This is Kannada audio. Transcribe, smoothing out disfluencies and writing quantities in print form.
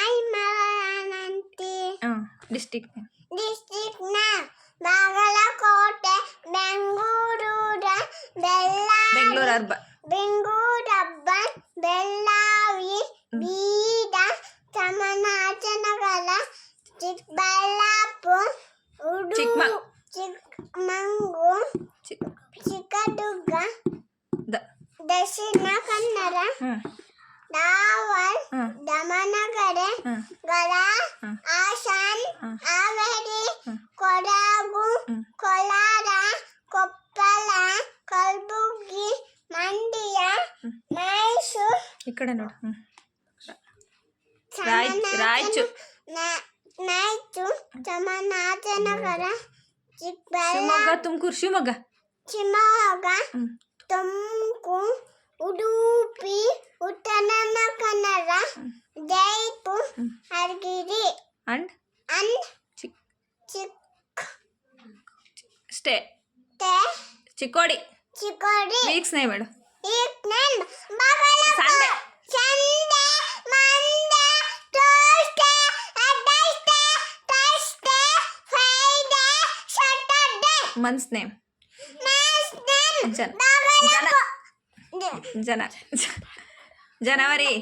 ಐಮಳನಂತಿ ಡಿಸ್ಟಿಕ್ ಡಿಸ್ಟ್ರಿಕ್ಟ್ನ ಬಾಗಲಕೋಟೆ ಬೆಂಗಳೂರು ಅರ್ಬನ್ ಬೆಳ್ಳಾವಿ ಬೀದರ್ ಚಾಮರಾಜನಗರ ಚಿಕ್ಕಬಳ್ಳಾಪುರ ಚಿಕ್ಕಮಗಳೂರು ಚಿತ್ರದುರ್ಗ ದಕ್ಷಿಣ ಕನ್ನಡ ಧಾರವಾಡ ದಾವಣಗೆರೆ ಹಾಸನ ಹಾವೇರಿ ಕೊಡಗು ಕೋಲಾರ ಕೊಪ್ಪಳ ಕಲಬುರಗಿ ಮಂಡ್ಯ ಮೈಸೂರು ಈ ಕಡೆ ನೋಡು ರಾಯಚೂರು ಚಾಮರಾಜನಗರ ಶಿವಮೊಗ್ಗ ತುಮಕೂರು ಶಿವಮೊಗ್ಗ ತುಮಕೂರು ಉಡುಪಿ ಉತ್ತರ ಕನ್ನಡ ಜೈಪುರ ಹರಗಿರಿ ಅಂಡ್ ಚಿಕ್ಕೋಡಿ ವೀಕ್ಸ್ ನೇಮ್ ಹೇಳು ಸಂಡೇ ಮಂತ್ಸ್ ನೇಮ್ ಜನವರಿ